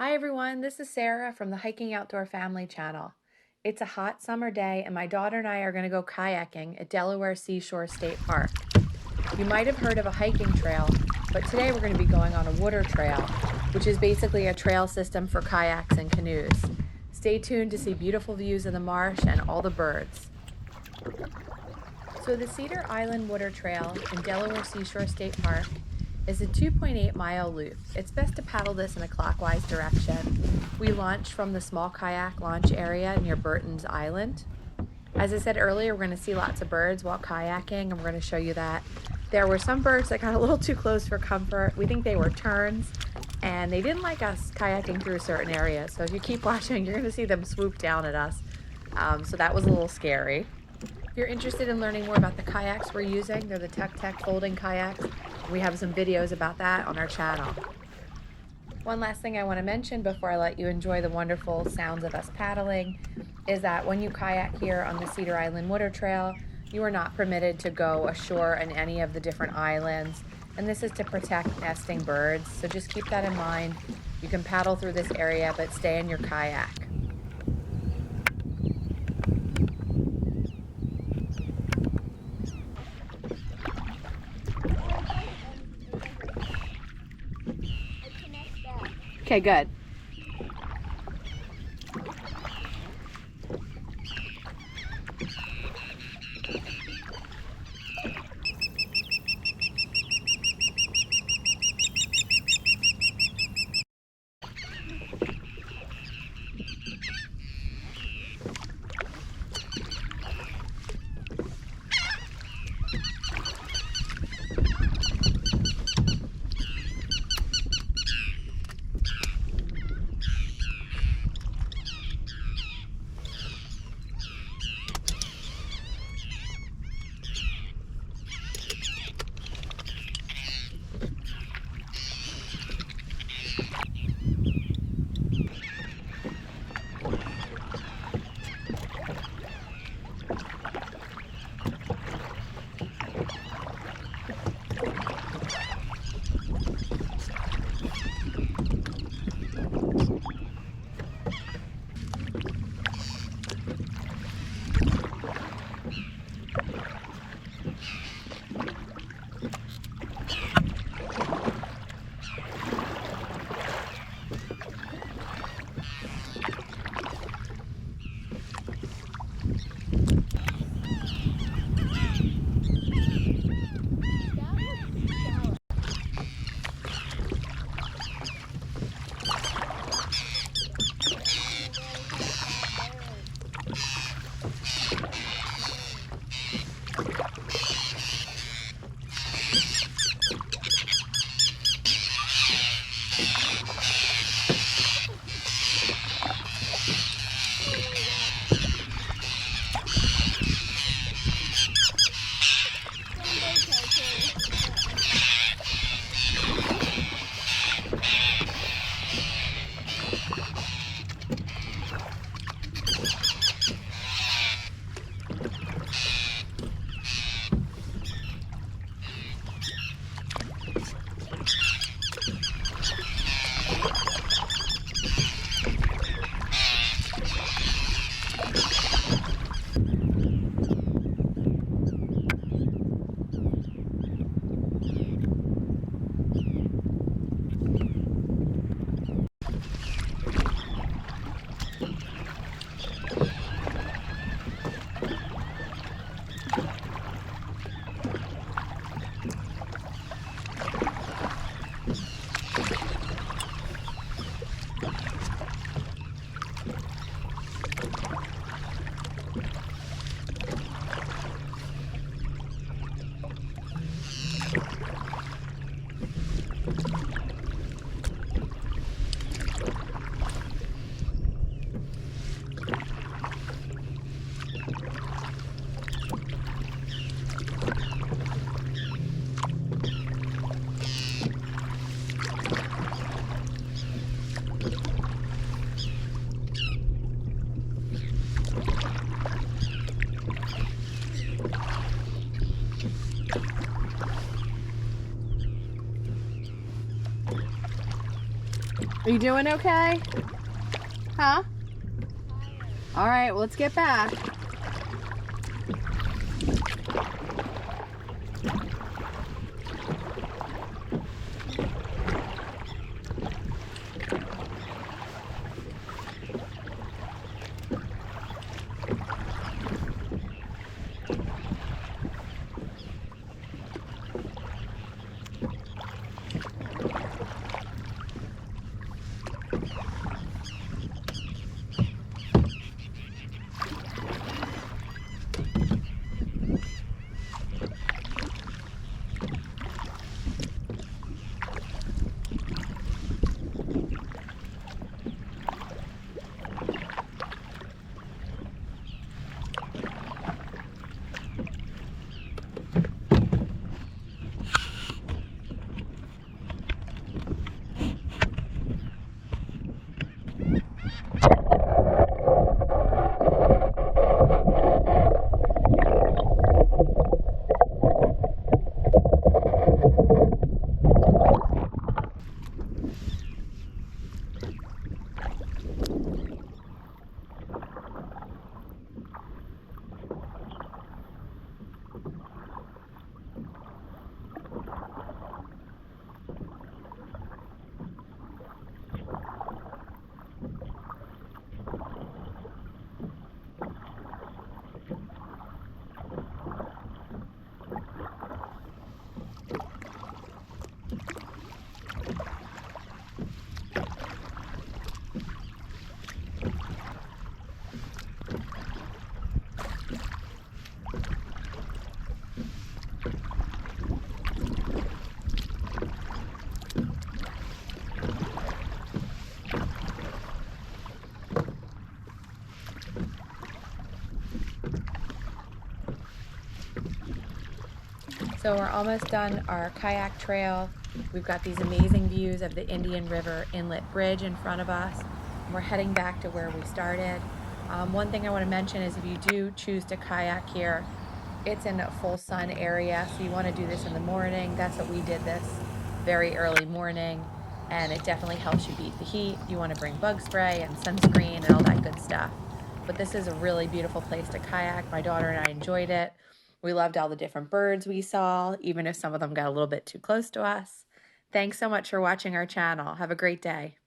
Hi everyone, this is Sarah from the Hiking Outdoor Family channel. It's a hot summer day and my daughter and I are going to go kayaking at Delaware Seashore State Park. You might have heard of a hiking trail, but today we're going to be going on a water trail, which is basically a trail system for kayaks and canoes. Stay tuned to see beautiful views of the marsh and all the birds. So the Cedar Island Water Trail in Delaware Seashore State Park is a 2.8-mile loop. It's best to paddle this in a clockwise direction. We launch from the small kayak launch area near Burton's Island. As I said earlier, we're going to see lots of birds while kayaking, and we're going to show you that. There were some birds that got a little too close for comfort. We think they were terns, and they didn't like us kayaking through certain areas. So if you keep watching, you're going to see them swoop down at us. So that was a little scary. If you're interested in learning more about the kayaks we're using, they're the Tucktec folding kayaks. We have some videos about that on our channel. One last thing I want to mention before I let you enjoy the wonderful sounds of us paddling is that when you kayak here on the Cedar Island Water Trail, you are not permitted to go ashore on any of the different islands, and this is to protect nesting birds, so just keep that in mind. You can paddle through this area, but stay in your kayak. Okay, good. Are you doing okay? Huh? All right, well, let's get back. So we're almost done our kayak trail. We've got these amazing views of the Indian River Inlet Bridge in front of us. And we're heading back to where we started. One thing I want to mention is if you do choose to kayak here, it's in a full sun area, so you want to do this in the morning. That's what we did this very early morning, and it definitely helps you beat the heat. You want to bring bug spray and sunscreen and all that good stuff. But this is a really beautiful place to kayak. My daughter and I enjoyed it. We loved all the different birds we saw, even if some of them got a little bit too close to us. Thanks so much for watching our channel. Have a great day.